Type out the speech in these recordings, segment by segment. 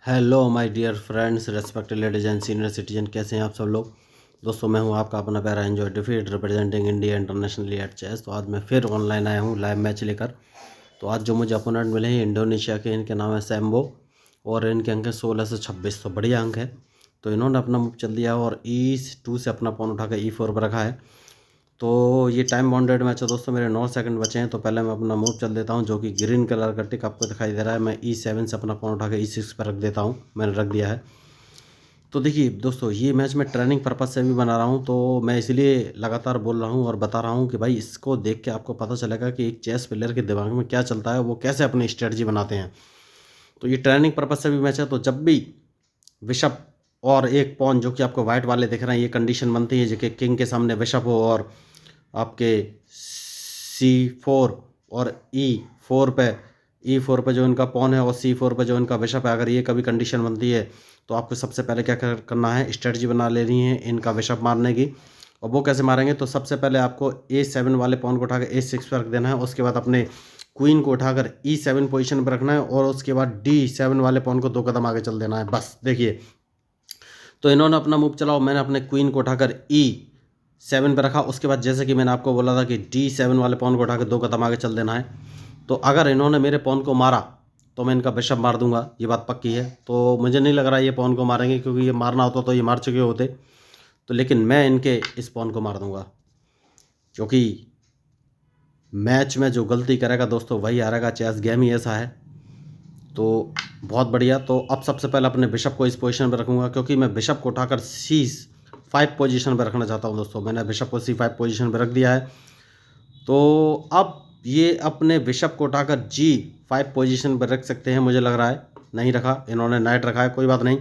Hello my dear friends, respected ladies and senior citizen, कैसे हैं आप सब लोग। दोस्तों, मैं हूं आपका अपना प्यारा enjoy defeat representing India internationally at chess. तो आज मैं फिर ऑनलाइन आया हूं लाइव मैच लेकर। तो आज जो मुझे अपोनेंट मिले हैं इंडोनेशिया के, इनके नाम है सैम्बो और इनके अंक है 16 से 26। तो बढ़िया अंक है। तो इन्होंने अपना मूव चल दिया और E2 से अपना पॉन उठाकर E4 पर रखा है। तो ये टाइम बाउंडेड मैच है दोस्तों, मेरे 9 सेकंड बचे हैं। तो पहले मैं अपना मूव चल देता हूं, जो कि ग्रीन कलर का टिक आपको दिखाई दे रहा है। मैं E7 से अपना पॉन उठा के E6 पर रख देता हूं, मैंने रख दिया है। तो देखिए दोस्तों, ये मैच मैं ट्रेनिंग पर्पज़ से भी बना रहा हूँ, तो मैं इसलिए लगातार बोल रहा हूँ और बता रहा हूँ कि भाई इसको देख के आपको पता चलेगा कि एक चेस प्लेयर के दिमाग में क्या चलता है, वो कैसे अपनी स्ट्रेटजी बनाते हैं। तो ये ट्रेनिंग पर्पज़ से भी मैच है। तो जब भी बिशप और एक पॉन जो कि आपको वाइट वाले दिख रहे हैं, ये कंडीशन बनती है जो कि किंग के सामने बिशप हो और आपके C4 और E4 पे जो इनका पॉन है और C4 पे जो इनका बिशप है, अगर ये कभी कंडीशन बनती है तो आपको सबसे पहले क्या करना है, स्ट्रेटजी बना लेनी है इनका बिशप मारने की। और वो कैसे मारेंगे, तो सबसे पहले आपको A7 वाले पॉन को उठाकर A6 पर रख देना है। उसके बाद अपने क्वीन को उठाकर E7 पोजीशन पर रखना है और उसके बाद D7 वाले पॉन को 2 कदम आगे चल देना है। बस देखिए, तो इन्होंने अपना मूव चला और मैंने अपने क्वीन को उठाकर E7 पे रखा। उसके बाद जैसे कि मैंने आपको बोला था कि D7 वाले पॉन को उठाकर 2 कदम आगे चल देना है। तो अगर इन्होंने मेरे पॉन को मारा तो मैं इनका बिशप मार दूंगा, ये बात पक्की है। तो मुझे नहीं लग रहा ये पॉन को मारेंगे, क्योंकि ये मारना होता तो ये मार चुके होते। तो लेकिन मैं इनके इस पॉन को मार दूंगा, क्योंकि मैच में जो गलती करेगा दोस्तों वही हारेगा। चेस गेम ही ऐसा है। तो बहुत बढ़िया। तो अब सबसे पहले अपने बिशप को इस पोजीशन पर रखूंगा, क्योंकि मैं बिशप को उठाकर C5 पोजीशन पर रखना चाहता हूं दोस्तों। मैंने बिशप को C5 पोजीशन पर रख दिया है। तो अब ये अपने बिशप को उठाकर G5 पोजीशन पर रख सकते हैं, मुझे लग रहा है। नहीं रखा, इन्होंने नाइट रखा है, कोई बात नहीं।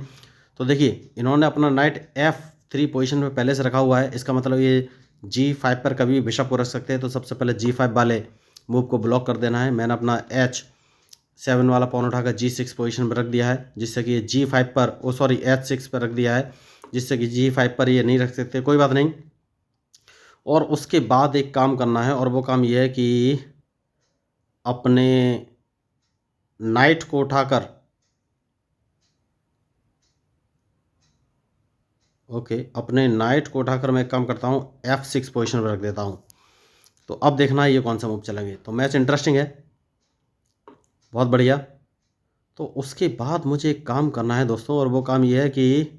तो देखिए, इन्होंने अपना नाइट F3 पोजीशन पर पहले से रखा हुआ है। इसका मतलब ये G5 पर कभी भी बिशप को रख सकते हैं। तो सबसे पहले G5 वाले मूव को ब्लॉक कर देना है। मैंने अपना H7 वाला पॉन उठाकर G6 पोजीशन पर रख दिया है, जिससे कि ये G5 पर H6 पर रख दिया है, जिससे कि G5 पर ये नहीं रख सकते, कोई बात नहीं। और उसके बाद एक काम करना है, और वो काम ये है कि अपने नाइट को उठाकर अपने नाइट को उठाकर मैं एक काम करता हूँ, F6 पोजीशन पर रख देता हूँ। तो अब देखना है ये कौन सा मूव चलेंगे। तो मैच इंटरेस्टिंग है, बहुत बढ़िया। तो उसके बाद मुझे एक काम करना है दोस्तों, और वो काम ये है कि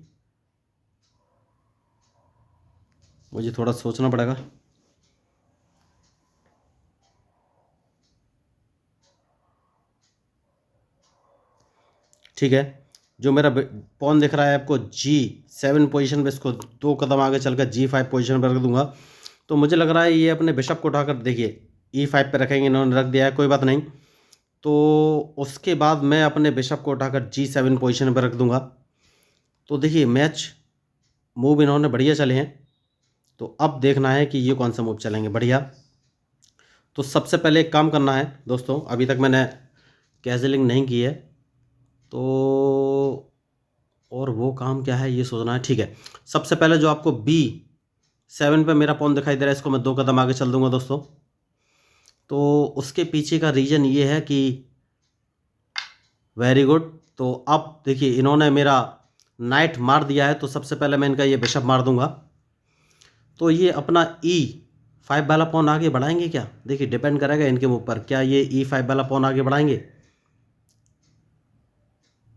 मुझे थोड़ा सोचना पड़ेगा। ठीक है, जो मेरा पॉन दिख रहा है आपको G7 पोजीशन पे, इसको 2 कदम आगे चलकर G5 पोजीशन पर रख दूंगा। तो मुझे लग रहा है ये अपने बिशप को उठाकर देखिए E5 पे रखेंगे, इन्होंने रख दिया है, कोई बात नहीं। तो उसके बाद मैं अपने बिशप को उठाकर G7 पोजीशन पर रख दूंगा। तो देखिए, मैच मूव इन्होंने बढ़िया चले हैं। तो अब देखना है कि ये कौन सा मूव चलेंगे। बढ़िया। तो सबसे पहले एक काम करना है दोस्तों, अभी तक मैंने कैजलिंग नहीं की है, तो और वो काम क्या है ये सोचना है। ठीक है, सबसे पहले जो आपको B7 पे मेरा पॉन दिखाई दे रहा है, इसको मैं 2 कदम आगे चल दूंगा दोस्तों। तो उसके पीछे का रीज़न ये है कि वेरी गुड। तो अब देखिए, इन्होंने मेरा नाइट मार दिया है, तो सबसे पहले मैं इनका ये बिशप मार दूंगा। तो ये अपना E5 वाला पॉन आगे बढ़ाएंगे क्या, देखिए डिपेंड करेगा इनके मूव पर, क्या ये E5 वाला पॉन आगे बढ़ाएंगे।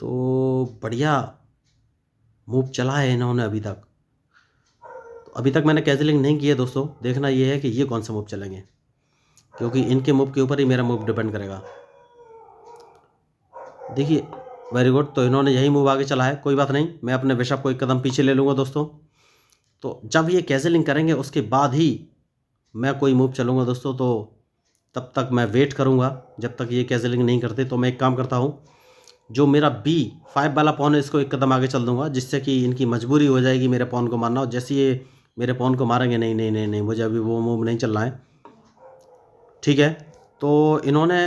तो बढ़िया मूव चला है इन्होंने अभी तक। तो अभी तक मैंने कैंसिलिंग नहीं की है दोस्तों, देखना ये है कि ये कौन सा मूव चलेंगे, क्योंकि इनके मूव के ऊपर ही मेरा मूव डिपेंड करेगा। देखिए, वेरी गुड। तो इन्होंने यही मूव आगे चला है, कोई बात नहीं, मैं अपने बिशप को 1 कदम पीछे ले लूँगा दोस्तों। तो जब ये कैंसिलिंग करेंगे उसके बाद ही मैं कोई मूव चलूँगा दोस्तों। तो तब तक मैं वेट करूँगा, जब तक ये कैंसिलिंग नहीं करते। तो मैं एक काम करता हूँ, जो मेरा B5 वाला पॉन है इसको 1 कदम आगे चल दूंगा, जिससे कि इनकी मजबूरी हो जाएगी मेरे पॉन को मारना। और जैसे ये मेरे पॉन को मारेंगे, नहीं नहीं नहीं नहीं, मुझे अभी वो मूव नहीं चलना है। ठीक है, तो इन्होंने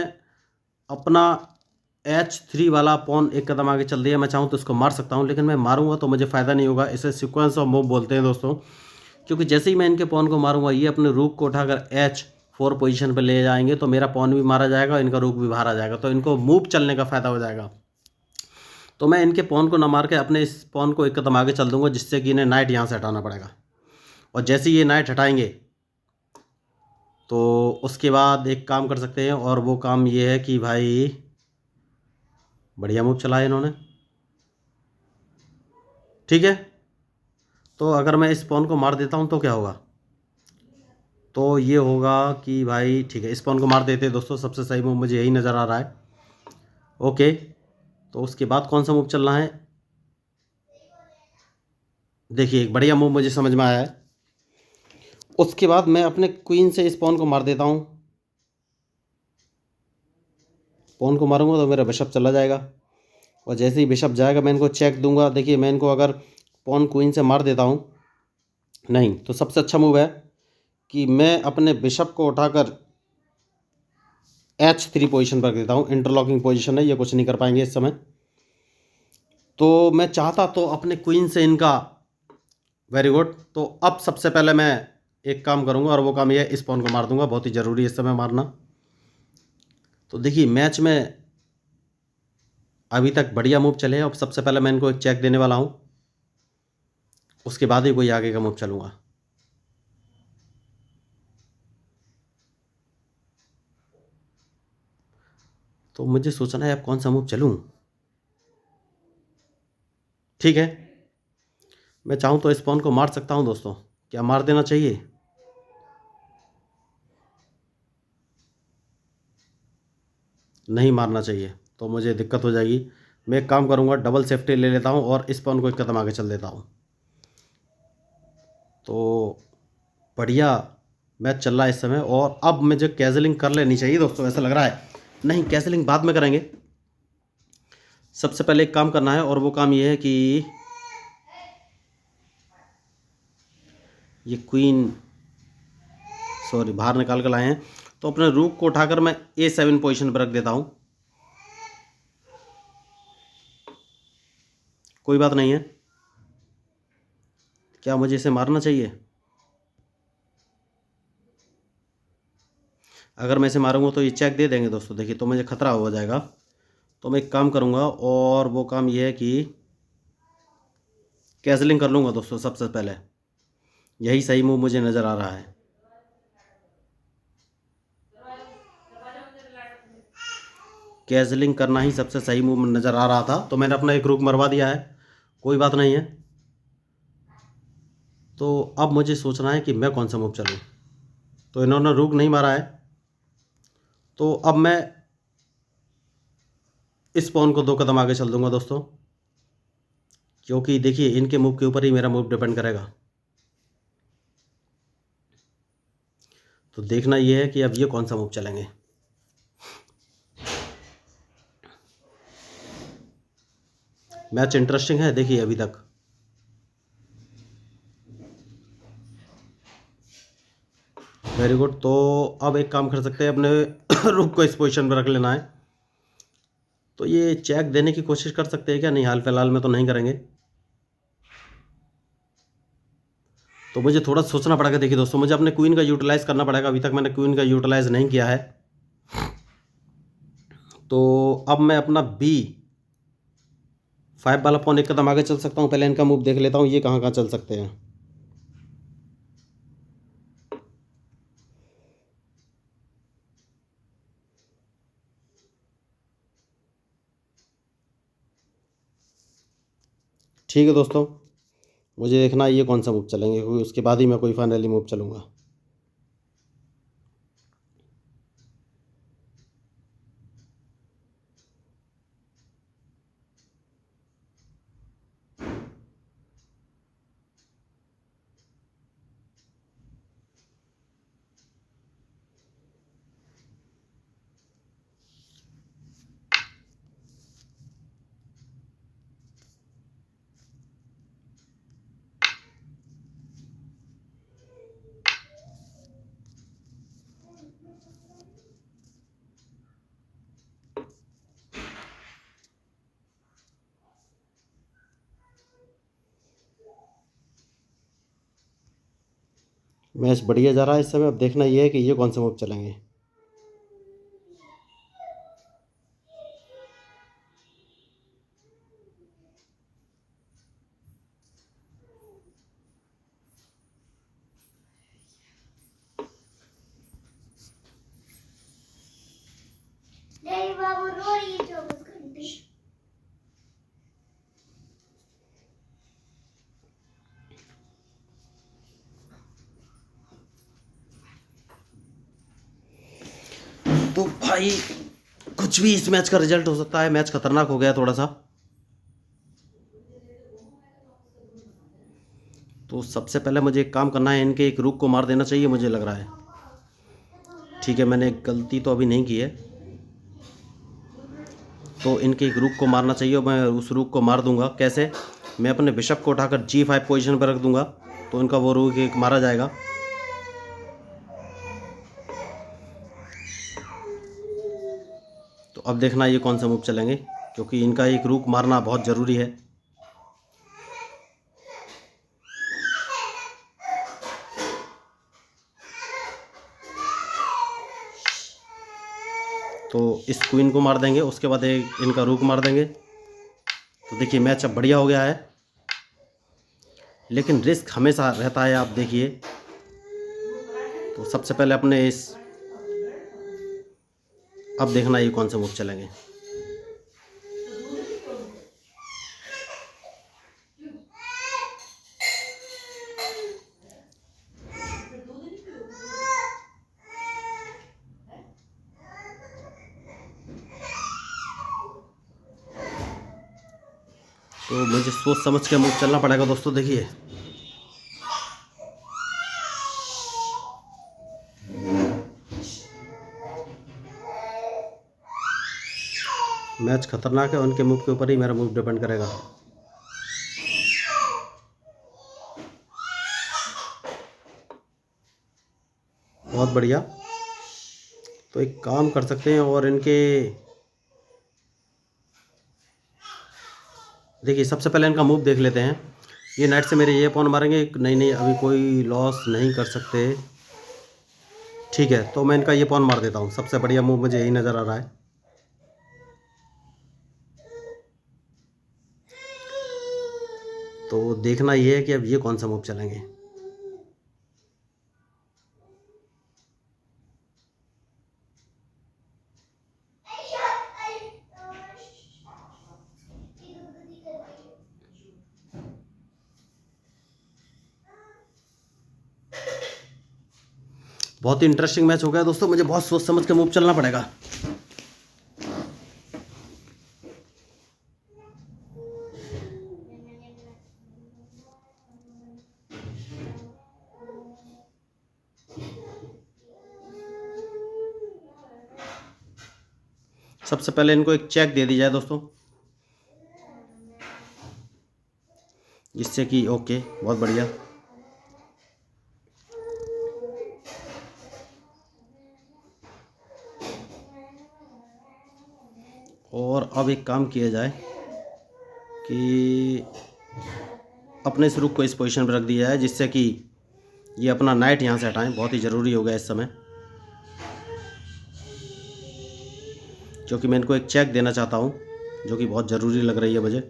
अपना H3 वाला पॉन 1 कदम आगे चल दिया। मैं चाहूँ तो इसको मार सकता हूँ, लेकिन मैं मारूंगा तो मुझे फ़ायदा नहीं होगा। इसे सीक्वेंस ऑफ मूव बोलते हैं दोस्तों, क्योंकि जैसे ही मैं इनके पॉन को मारूंगा, ये अपने रूक को उठाकर H4 पोजीशन पर ले जाएंगे, तो मेरा पॉन भी मारा जाएगा, इनका रूक भी बाहर आ जाएगा, तो इनको मूव चलने का फ़ायदा हो जाएगा। तो मैं इनके पॉन को ना मार के अपने इस पॉन को एक कदम आगे चल दूंगा, जिससे कि इन्हें नाइट यहाँ से हटाना पड़ेगा। और जैसे ही ये नाइट हटाएंगे तो उसके बाद एक काम कर सकते हैं, और वो काम ये है कि भाई बढ़िया मूव चलाया इन्होंने। ठीक है, तो अगर मैं इस पॉन को मार देता हूँ तो क्या होगा, तो ये होगा कि भाई ठीक है, इस पॉन को मार देते हैं दोस्तों। सबसे सही मूव मुझे यही नज़र आ रहा है। ओके, तो उसके बाद कौन सा मूव चलना है, देखिए एक बढ़िया मूव मुझे समझ में आया है। उसके बाद मैं अपने क्वीन से इस पॉन को मार देता हूँ। पॉन को मारूंगा तो मेरा बिशप चला जाएगा, और जैसे ही बिशप जाएगा मैं इनको चेक दूंगा। देखिए मैं इनको अगर पॉन क्वीन से मार देता हूँ, नहीं, तो सबसे अच्छा मूव है कि मैं अपने बिशप को उठाकर H3 पोजीशन पर देता हूँ। इंटरलॉकिंग पोजीशन है, ये कुछ नहीं कर पाएंगे इस समय। तो मैं चाहता तो अपने क्वीन से इनका, वेरी गुड, तो अब सबसे पहले मैं एक काम करूंगा, और वो काम ये है, इस पॉन को मार दूंगा। बहुत ही ज़रूरी है इस समय मारना। तो देखिए मैच में अभी तक बढ़िया मूव चले हैं। अब सबसे पहले मैं इनको एक चेक देने वाला हूँ, उसके बाद ही कोई आगे का मूव चलूँगा। तो मुझे सोचना है अब कौन सा मूव चलूँ। ठीक है, मैं चाहूँ तो इस पॉन को मार सकता हूँ दोस्तों। क्या मार देना चाहिए? नहीं मारना चाहिए, तो मुझे दिक्कत हो जाएगी। मैं एक काम करूँगा, डबल सेफ्टी ले लेता हूँ और इस पॉन को एक कदम आगे चल देता हूँ। तो बढ़िया मैच चल रहा है इस समय, और अब मुझे कैजलिंग कर लेनी चाहिए दोस्तों, ऐसा लग रहा है। नहीं, कैजलिंग बाद में करेंगे। सबसे पहले एक काम करना है, और वो काम ये है कि ये क्वीन, सॉरी, बाहर निकाल कर लाए हैं। तो अपने रूक को उठाकर मैं A7 पोजीशन पर रख देता हूँ। कोई बात नहीं है। क्या मुझे इसे मारना चाहिए? अगर मैं इसे मारूंगा तो ये चेक दे देंगे दोस्तों, देखिए, तो मुझे खतरा हो जाएगा। तो मैं एक काम करूंगा, और वो काम ये है कि कैसलिंग कर लूँगा दोस्तों सबसे पहले। यही सही मूव मुझे नज़र आ रहा है। कैसलिंग करना ही सबसे सही मूव नज़र आ रहा था, तो मैंने अपना एक रुक मरवा दिया है। कोई बात नहीं है। तो अब मुझे सोचना है कि मैं कौन सा मूव चलूँ। तो इन्होंने रुक नहीं मारा है, तो अब मैं इस पॉन को 2 कदम आगे चल दूंगा दोस्तों, क्योंकि देखिए इनके मूव के ऊपर ही मेरा मूव डिपेंड करेगा। तो देखना ये है कि अब ये कौन सा मूव चलेंगे। मैच इंटरेस्टिंग है, देखिए अभी तक। वेरी गुड, तो अब एक काम कर सकते हैं, अपने रुक को इस पोजीशन पर रख लेना है। तो ये चेक देने की कोशिश कर सकते हैं क्या? नहीं, हाल फिलहाल में तो नहीं करेंगे। तो मुझे थोड़ा सोचना पड़ेगा। देखिए दोस्तों, मुझे अपने क्वीन का यूटिलाइज़ करना पड़ेगा। अभी तक मैंने क्वीन का यूटिलाइज़ नहीं किया है। तो अब मैं अपना B5 वाला पॉन एक कदम आगे चल सकता हूँ। पहले इनका मूव देख लेता हूँ, ये कहाँ कहाँ चल सकते हैं। ठीक है दोस्तों, मुझे देखना है ये कौन सा मूव चलेंगे, क्योंकि उसके बाद ही मैं कोई फाइनली मूव चलूँगा। मैच बढ़िया जा रहा है इस समय। अब देखना ये है कि ये कौन सा मूव चलेंगे। तो भाई कुछ भी इस मैच का रिजल्ट हो सकता है। मैच खतरनाक हो गया थोड़ा सा। तो सबसे पहले मुझे एक काम करना है, इनके एक रुक को मार देना चाहिए मुझे लग रहा है। ठीक है, मैंने गलती तो अभी नहीं की है, तो इनके एक रुक को मारना चाहिए और मैं उस रुक को मार दूंगा। कैसे? मैं अपने बिशप को उठाकर G5 पोजीशन पर रख दूंगा, तो इनका वो रुक एक मारा जाएगा। तो अब देखना ये कौन सा मूव चलेंगे, क्योंकि इनका एक रुक मारना बहुत ज़रूरी है। तो इस क्वीन को मार देंगे, उसके बाद एक इनका रुक मार देंगे। तो देखिए मैच अब बढ़िया हो गया है, लेकिन रिस्क हमेशा रहता है, आप देखिए। तो सबसे पहले अपने इस, अब देखना ये कौन से मूव चलेंगे। तो मुझे सोच समझ के मूव चलना पड़ेगा दोस्तों। देखिए मैच खतरनाक है, उनके मूव के ऊपर ही मेरा मूव डिपेंड करेगा। बहुत बढ़िया। तो एक काम कर सकते हैं और इनके, देखिए सबसे पहले इनका मूव देख लेते हैं। ये नाइट से मेरे ये पॉन मारेंगे। नहीं नहीं, अभी कोई लॉस नहीं कर सकते। ठीक है, तो मैं इनका ये पॉन मार देता हूँ। सबसे बढ़िया मूव मुझे यही नज़र आ रहा है। तो देखना ये है कि अब ये कौन सा मूव चलेंगे। बहुत ही इंटरेस्टिंग मैच हो गया दोस्तों। मुझे बहुत सोच समझ के मूव चलना पड़ेगा। सबसे पहले इनको एक चेक दे दी जाए दोस्तों, जिससे कि ओके, बहुत बढ़िया। और अब एक काम किया जाए कि अपने इस रुक को इस पोजीशन पर रख दिया है, जिससे कि ये अपना नाइट यहाँ से हटाएं। बहुत ही ज़रूरी हो गया इस समय, क्योंकि मैं इनको एक चेक देना चाहता हूँ, जो कि बहुत ज़रूरी लग रही है मुझे।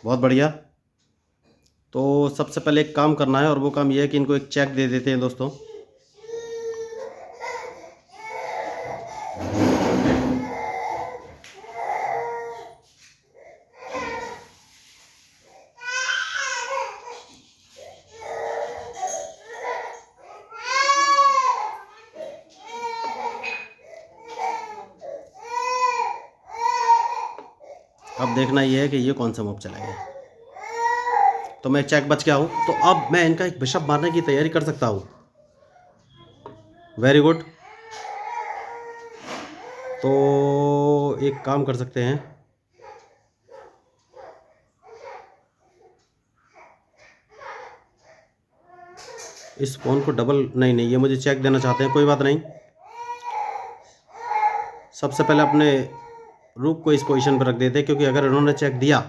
बहुत बढ़िया। तो सबसे पहले एक काम करना है, और वो काम ये है कि इनको एक चेक दे देते हैं दोस्तों। अब देखना ये है कि ये कौन सा मूव चलेंगे। तो मैं चेक बच गया हूँ, तो अब मैं इनका एक बिशप मारने की तैयारी कर सकता हूँ। Very good. तो एक काम कर सकते हैं, इस पॉन को डबल, नहीं नहीं, ये मुझे चेक देना चाहते हैं। कोई बात नहीं, सबसे पहले अपने रूक को इस पोजीशन पर रख देते हैं, क्योंकि अगर इन्होंने चेक दिया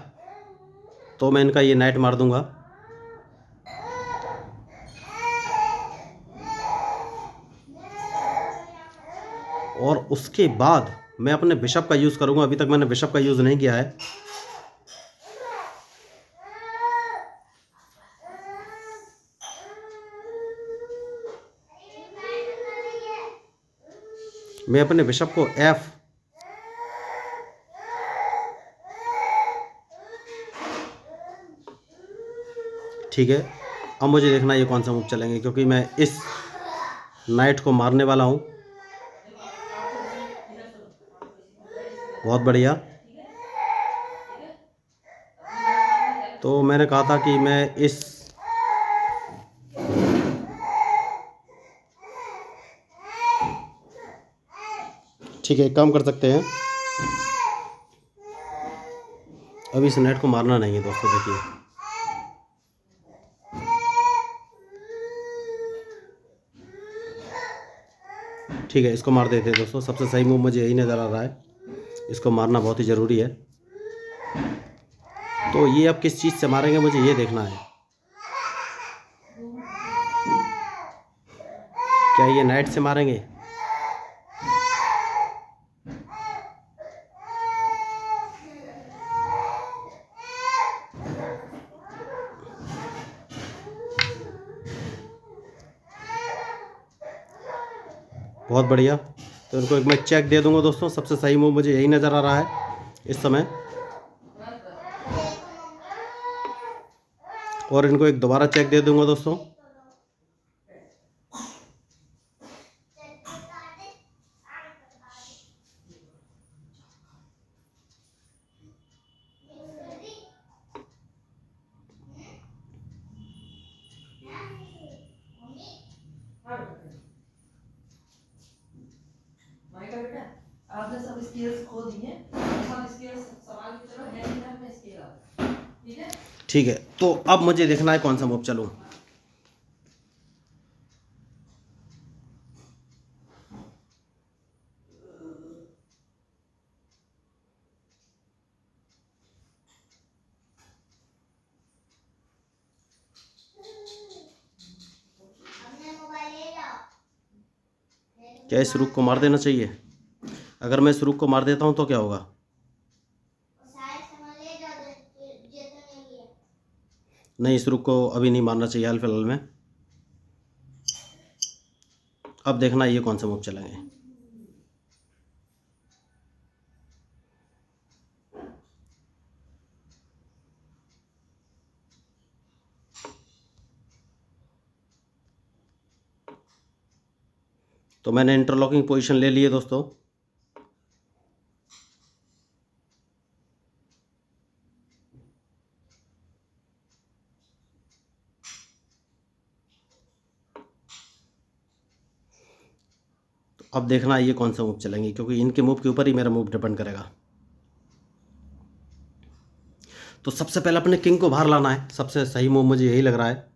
तो मैं इनका ये नाइट मार दूंगा। और उसके बाद मैं अपने बिशप का यूज़ करूँगा। अभी तक मैंने बिशप का यूज़ नहीं किया है। मैं अपने बिशप को F, ठीक है। अब मुझे देखना ये कौन सा मूव चलेंगे, क्योंकि मैं इस नाइट को मारने वाला हूँ। बहुत बढ़िया। तो मैंने कहा था कि मैं इस ठीक है, एक काम कर सकते हैं। अभी इस नाइट को मारना नहीं है दोस्तों, देखिए। ठीक है, इसको मार देते हैं दोस्तों। सबसे सही मूव मुझे यही नज़र आ रहा है। इसको मारना बहुत ही ज़रूरी है। तो ये अब किस चीज़ से मारेंगे मुझे ये देखना है। क्या ये नाइट से मारेंगे? बहुत बढ़िया। तो इनको एक मैं चेक दे दूंगा दोस्तों। सबसे सही मूव मुझे यही नज़र आ रहा है इस समय। और इनको एक दोबारा चेक दे दूंगा दोस्तों। आपने सब स्केल्स खो दिए, सब स्केल्स सवाल की तरह है नहीं, में स्केल आता है। ठीक है, ठीक है। तो अब मुझे देखना है कौन सा मूव चलूं। क्या इस रुक को मार देना चाहिए? अगर मैं इस रुक को मार देता हूं तो क्या होगा? नहीं, इस रुक को अभी नहीं मारना चाहिए हाल फिलहाल में। अब देखना ये कौन सा मूव चलेंगे। तो मैंने इंटरलॉकिंग पोजीशन ले ली है दोस्तों। तो अब देखना ये कौन सा मूव चलेंगे, क्योंकि इनके मूव के ऊपर ही मेरा मूव डिपेंड करेगा। तो सबसे पहले अपने किंग को बाहर लाना है। सबसे सही मूव मुझे यही लग रहा है।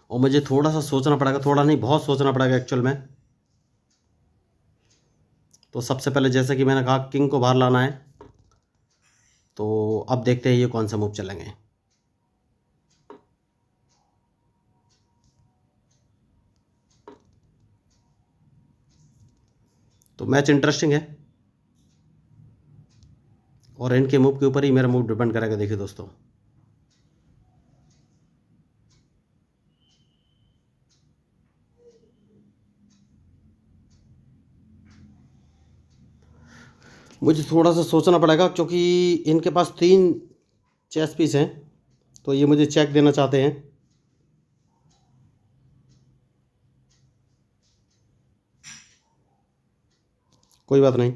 और मुझे थोड़ा सा सोचना पड़ेगा, थोड़ा नहीं बहुत सोचना पड़ेगा एक्चुअल में। तो सबसे पहले जैसे कि मैंने कहा किंग को बाहर लाना है। तो अब देखते हैं ये कौन सा मूव चलेंगे। तो मैच इंटरेस्टिंग है और इनके मूव के ऊपर ही मेरा मूव डिपेंड करेगा। देखिए दोस्तों, मुझे थोड़ा सा सोचना पड़ेगा, क्योंकि इनके पास 3 चेस पीस हैं। तो ये मुझे चेक देना चाहते हैं। कोई बात नहीं,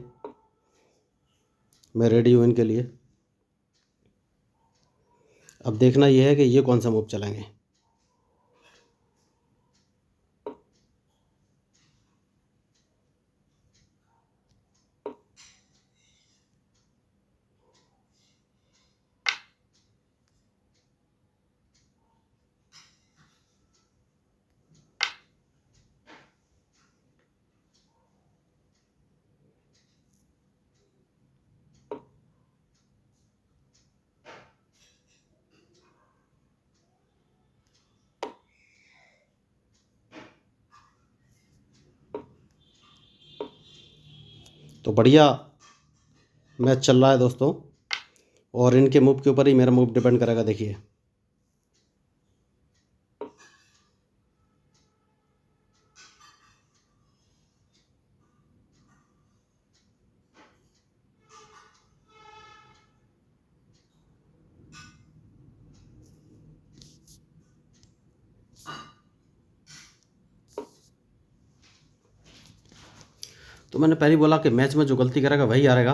मैं रेडी हूँ इनके लिए। अब देखना यह है कि ये कौन सा मूव चलेंगे। तो बढ़िया मैच चल रहा है दोस्तों, और इनके मूव के ऊपर ही मेरा मूव डिपेंड करेगा। देखिए तो मैंने पहले बोला कि मैच में जो गलती करेगा वही हारेगा।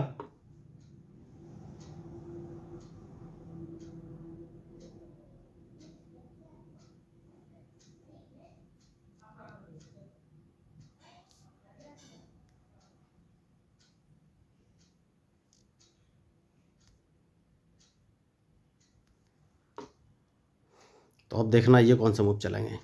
तो अब देखना ये कौन से मूव चलेंगे।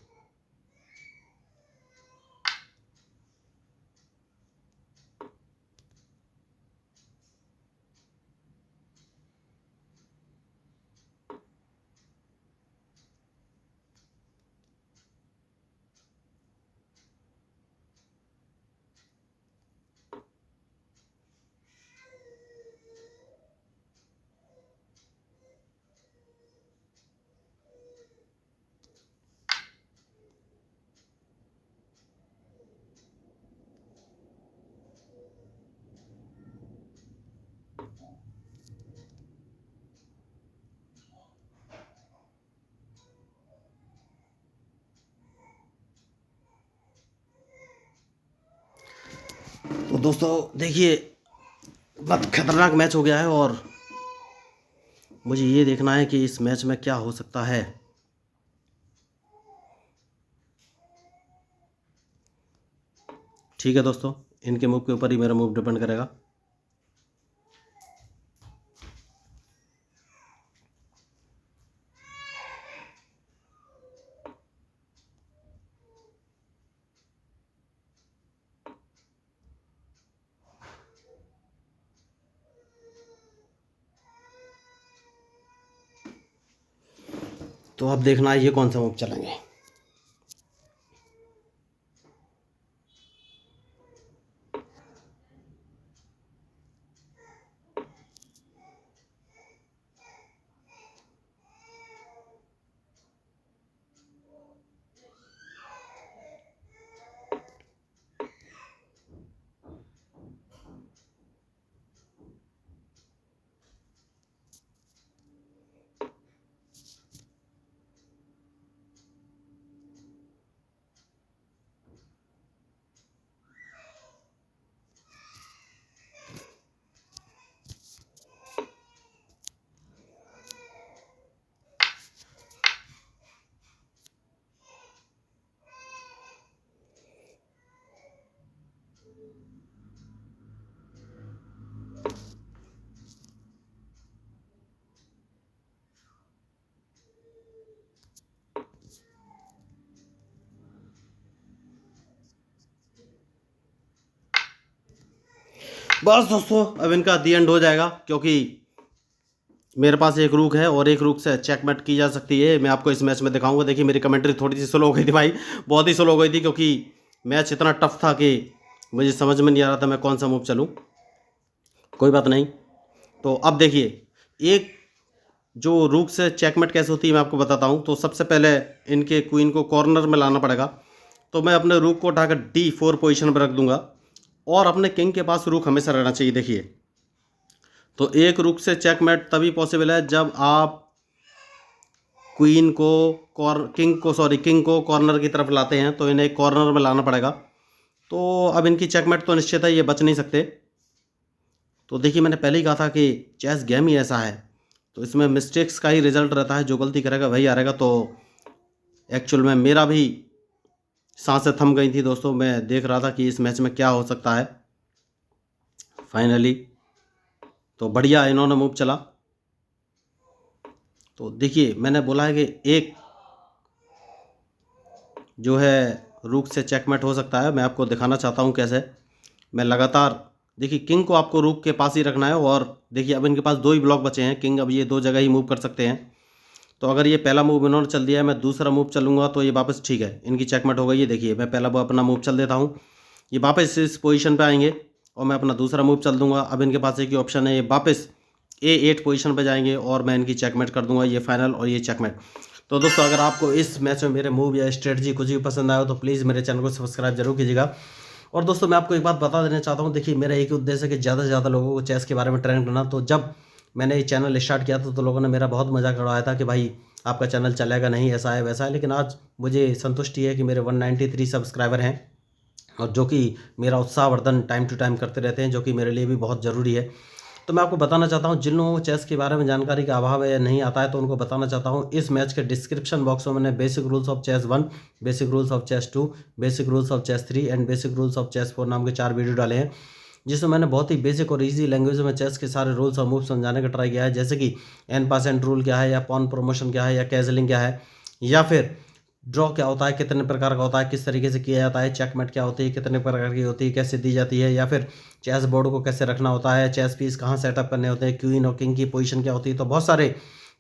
तो दोस्तों देखिए, बहुत खतरनाक मैच हो गया है और मुझे ये देखना है कि इस मैच में क्या हो सकता है। ठीक है दोस्तों, इनके मूव के ऊपर ही मेरा मूव डिपेंड करेगा। तो अब देखना है ये कौन सा मूव चलेंगे। बस दोस्तों, अब इनका दी एंड हो जाएगा, क्योंकि मेरे पास एक रूक है और एक रूक से चेकमेट की जा सकती है। मैं आपको इस मैच में दिखाऊंगा। देखिए मेरी कमेंट्री थोड़ी सी स्लो हो गई थी भाई, बहुत ही स्लो हो गई थी, क्योंकि मैच इतना टफ था कि मुझे समझ में नहीं आ रहा था मैं कौन सा मूव चलूँ। कोई बात नहीं। तो अब देखिए, एक जो रूक से चेकमेट कैसे होती है मैं आपको बताता हूँ। तो सबसे पहले इनके क्वीन को कॉर्नर में लाना पड़ेगा। तो मैं अपने रूक को उठाकर D4 पोजीशन पर रख दूंगा और अपने किंग के पास रूक हमेशा रहना चाहिए। देखिए, तो एक रूक से चेकमेट तभी पॉसिबल है जब आप क्वीन को किंग को कॉर्नर की तरफ लाते हैं। तो इन्हें कॉर्नर में लाना पड़ेगा। तो अब इनकी चेकमेट तो निश्चित है, ये बच नहीं सकते। तो देखिए मैंने पहले ही कहा था कि चेस गेम ही ऐसा है, तो इसमें मिस्टेक्स का ही रिजल्ट रहता है। जो गलती करेगा वही हारेगा। तो एक्चुअल में मेरा भी सांसें थम गई थी दोस्तों, मैं देख रहा था कि इस मैच में क्या हो सकता है। फाइनली तो बढ़िया इन्होंने मूव चला। तो देखिए मैंने बोला है कि एक जो है रूक से चेकमेट हो सकता है। मैं आपको दिखाना चाहता हूँ कैसे। मैं लगातार, देखिए किंग को आपको रूक के पास ही रखना है। और देखिए अब इनके पास दो ही ब्लॉक बचे हैं। किंग अब ये दो जगह ही मूव कर सकते हैं। तो अगर ये पहला मूव इन्होंने चल दिया है, मैं दूसरा मूव चलूँगा तो ये वापस, ठीक है, इनकी चेकमेट हो गई है। देखिए मैं पहला वो अपना मूव चल देता हूँ, ये वापस इस पोजीशन पे आएंगे और मैं अपना दूसरा मूव चल दूंगा। अब इनके पास एक ही ऑप्शन है, ये वापस A8 पोजीशन पे जाएंगे और मैं इनकी चेकमेट कर दूंगा, ये फाइनल और ये चेकमेट। तो दोस्तों अगर आपको इस मैच में मेरे मूव या स्ट्रेटजी कुछ भी पसंद आया हो तो प्लीज़ मेरे चैनल को सब्सक्राइब जरूर कीजिएगा। और दोस्तों मैं आपको एक बात बता देना चाहता हूँ, देखिए मेरा एक ही उद्देश्य है कि ज़्यादा से ज़्यादा लोगों को चेस के बारे में ट्रेन करना। तो जब मैंने ये चैनल स्टार्ट किया था तो लोगों ने मेरा बहुत मजाक उड़ाया था कि भाई आपका चैनल चलेगा नहीं, ऐसा है वैसा है। लेकिन आज मुझे संतुष्टि है कि मेरे 193 सब्सक्राइबर हैं और जो कि मेरा उत्साहवर्धन टाइम टू टाइम करते रहते हैं, जो कि मेरे लिए भी बहुत ज़रूरी है। तो मैं आपको बताना चाहता हूँ, जिन लोगों को चेस के बारे में जानकारी का अभाव है या नहीं आता है, तो उनको बताना चाहता हूँ, इस मैच के डिस्क्रिप्शन बॉक्स में मैंने basic rules of chess 1, basic rules of chess 2, basic rules of chess 3 and basic rules of chess 4 नाम के 4 वीडियो डाले हैं, जिसमें मैंने बहुत ही बेसिक और इजी लैंग्वेज में चेस के सारे रूल्स और मूव समझाने का ट्राई किया है। जैसे कि एन पास एंड रूल क्या है, या पॉन प्रमोशन क्या है, या कैजलिंग क्या है, या फिर ड्रॉ क्या होता है, कितने प्रकार का होता है, किस तरीके से किया जाता है, चेकमेट क्या होती है, कितने प्रकार की होती है, कैसे दी जाती है, या फिर चेस बोर्ड को कैसे रखना होता है, चेस पीस कहाँ सेटअप करने होते हैं, क्वीन और किंग की पोजीशन क्या होती है। तो बहुत सारे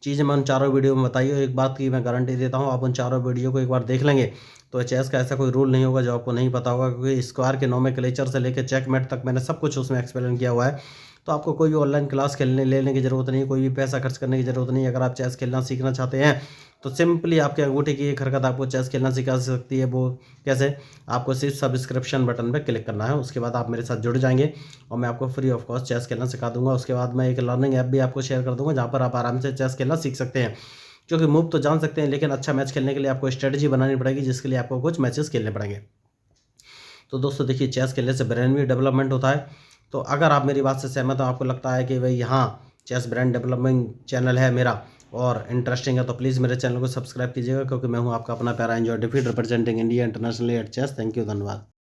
चीज़ें मैं उन चारों वीडियो में बताई हूँ। एक बात की मैं गारंटी देता हूँ, आप उन चारों वीडियो को एक बार देख लेंगे तो चेस का ऐसा कोई रूल नहीं होगा जो आपको नहीं पता होगा, क्योंकि स्क्वायर के नोमेनक्लेचर से लेकर चेकमेट तक मैंने सब कुछ उसमें एक्सप्लेन किया हुआ है। तो आपको कोई भी ऑनलाइन क्लास लेने की ज़रूरत नहीं है, कोई भी पैसा खर्च करने की ज़रूरत नहीं है। अगर आप चेस खेलना सीखना चाहते हैं तो सिंपली आपके अंगूठे की एक हरकत आपको चेस खेलना सिखा सकती है। वो कैसे? आपको सिर्फ सब्सक्रिप्शन बटन पर क्लिक करना है, उसके बाद आप मेरे साथ जुड़ जाएंगे और मैं आपको फ्री ऑफ कॉस्ट चेस खेलना सिखा दूंगा। उसके बाद मैं एक लर्निंग ऐप भी आपको शेयर कर दूंगा, जहाँ पर आप आराम से चेस खेलना सीख सकते हैं। क्योंकि मूव तो जान सकते हैं, लेकिन अच्छा मैच खेलने के लिए आपको स्ट्रेटजी बनानी पड़ेगी, जिसके लिए आपको कुछ मैचेस खेलने पड़ेंगे। तो दोस्तों देखिए, चेस खेलने से ब्रेन भी डेवलपमेंट होता है। तो अगर आप मेरी बात से सहमत हो, आपको लगता है कि भाई हाँ, चेस ब्रेन डेवलपमेंट चैनल है मेरा और इंटरेस्टिंग है, तो प्लीज़ मेरे चैनल को सब्सक्राइब कीजिएगा, क्योंकि मैं हूँ आपका अपना प्यारा enjoy defeat representing India internationally at chess. Thank you, धन्यवाद।